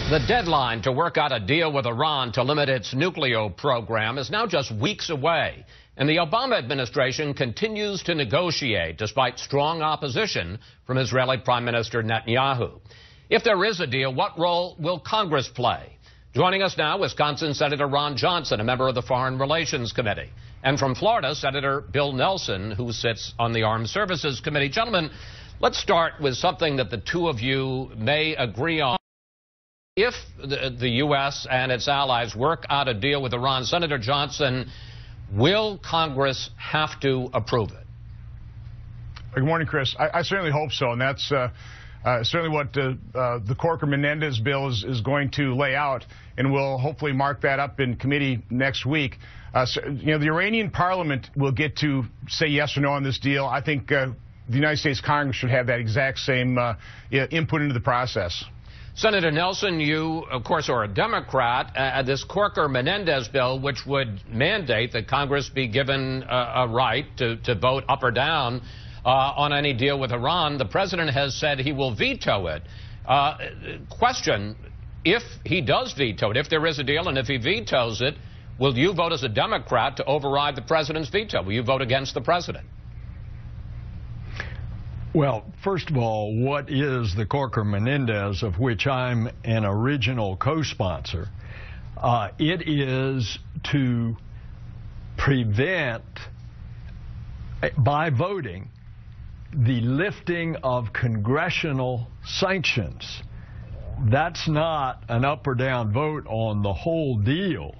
The deadline to work out a deal with Iran to limit its nuclear program is now just weeks away, and the Obama administration continues to negotiate despite strong opposition from Israeli Prime Minister Netanyahu. If there is a deal, what role will Congress play? Joining us now, Wisconsin Senator Ron Johnson, a member of the Foreign Relations Committee. And from Florida, Senator Bill Nelson, who sits on the Armed Services Committee. Gentlemen, let's start with something that the two of you may agree on. If the U.S. and its allies work out a deal with Iran, Senator Johnson, will Congress have to approve it? Good morning, Chris. I certainly hope so, and that's certainly what the Corker-Menendez bill is going to lay out, and we'll hopefully mark that up in committee next week. The Iranian Parliament will get to say yes or no on this deal. I think the United States Congress should have that exact same input into the process. Senator Nelson, you, of course, are a Democrat. This Corker-Menendez bill, which would mandate that Congress be given a right to vote up or down on any deal with Iran, the president has said he will veto it. Question, if he does veto it, if there is a deal and if he vetoes it, will you vote as a Democrat to override the president's veto? Will you vote against the president? Well, first of all, what is the Corker-Menendez, of which I'm an original co-sponsor? It is to prevent, by voting, the lifting of congressional sanctions. That's not an up or down vote on the whole deal.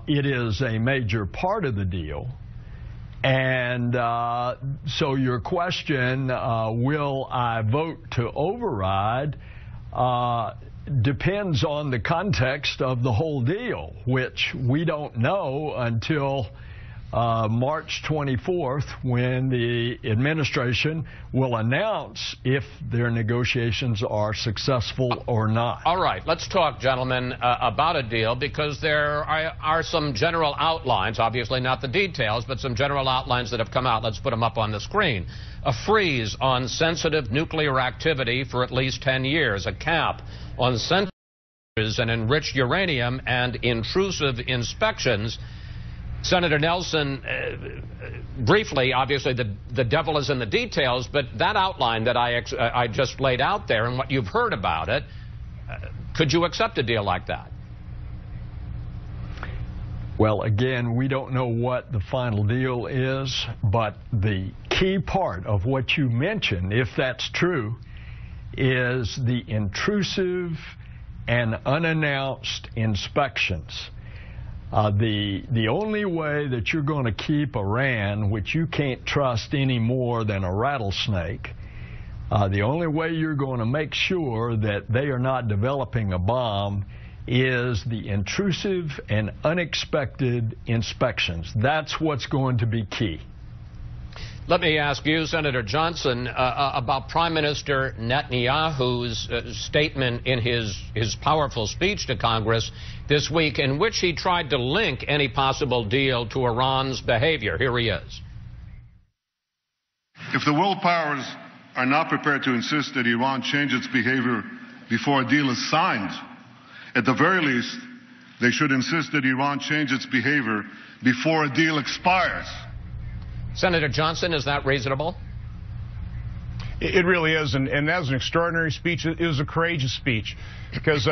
It is a major part of the deal. And so your question, will I vote to override, depends on the context of the whole deal, which we don't know until March 24th, when the administration will announce if their negotiations are successful or not. All right, let's talk, gentlemen, about a deal, because there are some general outlines, obviously not the details, but some general outlines that have come out. Let's put them up on the screen. A freeze on sensitive nuclear activity for at least 10 years, a cap on sensitive and enriched uranium, and intrusive inspections. Senator Nelson, briefly, obviously the devil is in the details, but that outline that I just laid out there and what you've heard about it, could you accept a deal like that? Well, again, we don't know what the final deal is, but the key part of what you mentioned, if that's true, is the intrusive and unannounced inspections. The only way that you're going to keep Iran, which you can't trust any more than a rattlesnake, the only way you're going to make sure that they are not developing a bomb is the intrusive and unexpected inspections. That's what's going to be key. Let me ask you, Senator Johnson, about Prime Minister Netanyahu's statement in his powerful speech to Congress this week, in which he tried to link any possible deal to Iran's behavior. Here he is. If the world powers are not prepared to insist that Iran change its behavior before a deal is signed, at the very least, they should insist that Iran change its behavior before a deal expires. Senator Johnson, is that reasonable? It really is, and that was an extraordinary speech. It was a courageous speech, because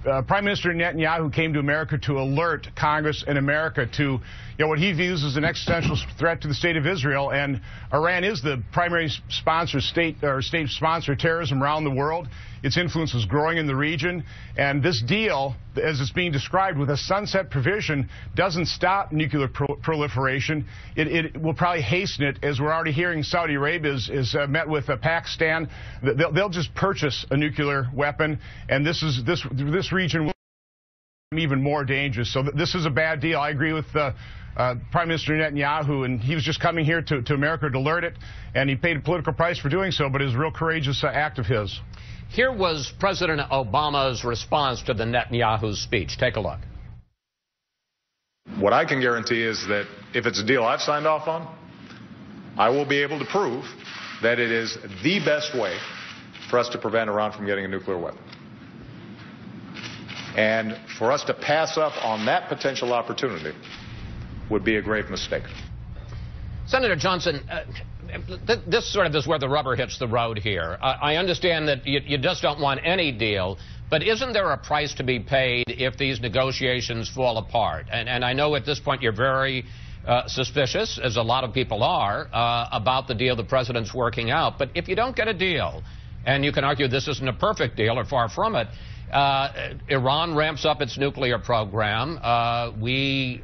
Prime Minister Netanyahu came to America to alert Congress and America to what he views as an existential threat to the state of Israel, and Iran is the primary sponsor, state sponsor of terrorism around the world. Its influence is growing in the region, and this deal, as it's being described with a sunset provision, doesn't stop nuclear proliferation. It will probably hasten it, as we're already hearing Saudi Arabia is met with Pakistan. They'll just purchase a nuclear weapon, and this region will be even more dangerous. So this is a bad deal. I agree with Prime Minister Netanyahu, and he was just coming here to America to alert it, and he paid a political price for doing so, but it was a real courageous act of his. Here was President Obama's response to the Netanyahu speech. Take a look. What I can guarantee is that if it's a deal I've signed off on, I will be able to prove that it is the best way for us to prevent Iran from getting a nuclear weapon. And for us to pass up on that potential opportunity would be a grave mistake. Senator Johnson, this sort of is where the rubber hits the road here. I understand that you just don't want any deal, but isn't there a price to be paid if these negotiations fall apart? And I know at this point you're very suspicious, as a lot of people are, about the deal the president's working out. But if you don't get a deal, and you can argue this isn't a perfect deal or far from it, Iran ramps up its nuclear program. We've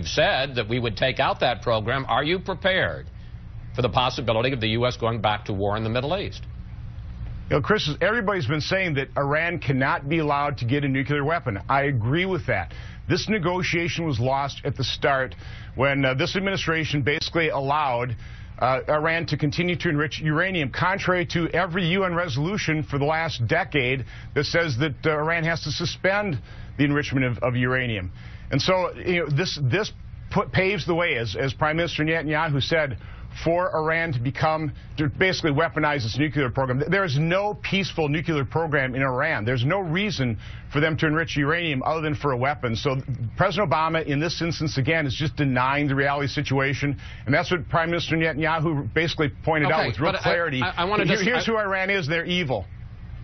said that we would take out that program. Are you prepared for the possibility of the U.S. going back to war in the Middle East? You know, Chris, everybody's been saying that Iran cannot be allowed to get a nuclear weapon. I agree with that. This negotiation was lost at the start when this administration basically allowed Iran to continue to enrich uranium, contrary to every UN resolution for the last decade that says that Iran has to suspend the enrichment of uranium. And so, you know, this paves the way, as Prime Minister Netanyahu said, for Iran to basically weaponize its nuclear program. There is no peaceful nuclear program in Iran. There's no reason for them to enrich uranium other than for a weapon. So President Obama, in this instance, again, is just denying the reality situation. And that's what Prime Minister Netanyahu basically pointed out with real clarity. Here's who Iran is. They're evil.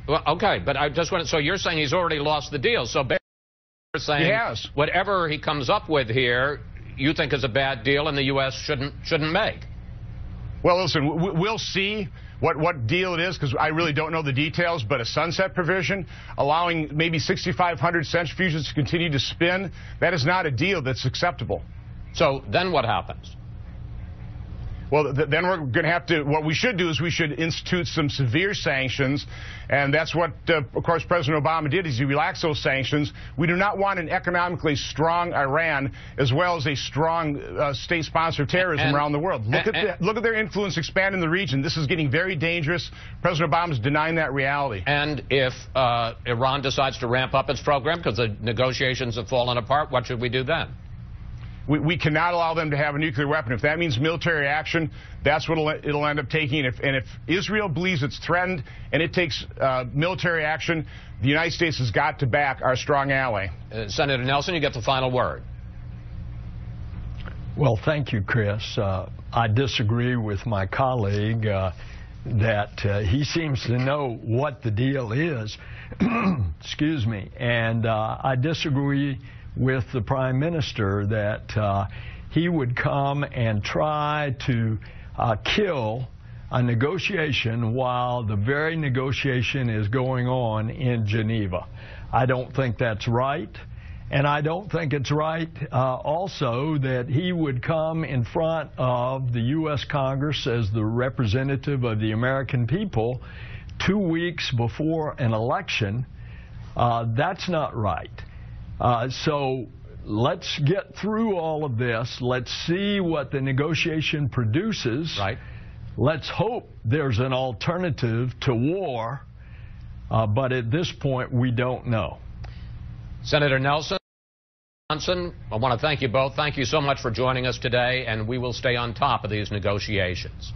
Well, okay, but I just want to, so you're saying he's already lost the deal. So you're saying whatever he comes up with here, you think is a bad deal and the U.S. shouldn't make. Well, listen, we'll see what deal it is, because I really don't know the details, but a sunset provision allowing maybe 6,500 centrifuges to continue to spin, that is not a deal that's acceptable. So then what happens? Well, then we're going to have to, what we should do is we should institute some severe sanctions, and that's what, of course, President Obama did, is he relaxed those sanctions. We do not want an economically strong Iran as well as a strong state sponsor of terrorism around the world. Look at their influence expand in the region. This is getting very dangerous. President Obama is denying that reality. And if Iran decides to ramp up its program because the negotiations have fallen apart, what should we do then? We cannot allow them to have a nuclear weapon. If that means military action, that's what it'll end up taking. And if Israel believes it's threatened and it takes military action, the United States has got to back our strong ally. Senator Nelson, you get the final word. Well, thank you, Chris. I disagree with my colleague that he seems to know what the deal is. Excuse me. And I disagree with the Prime Minister that he would come and try to kill a negotiation while the very negotiation is going on in Geneva. I don't think that's right. And I don't think it's right also that he would come in front of the U.S. Congress as the representative of the American people 2 weeks before an election. That's not right. So let's get through all of this. Let's see what the negotiation produces. Right. Let's hope there's an alternative to war. But at this point, we don't know. Senator Nelson, Johnson, I want to thank you both. Thank you so much for joining us today, and we will stay on top of these negotiations.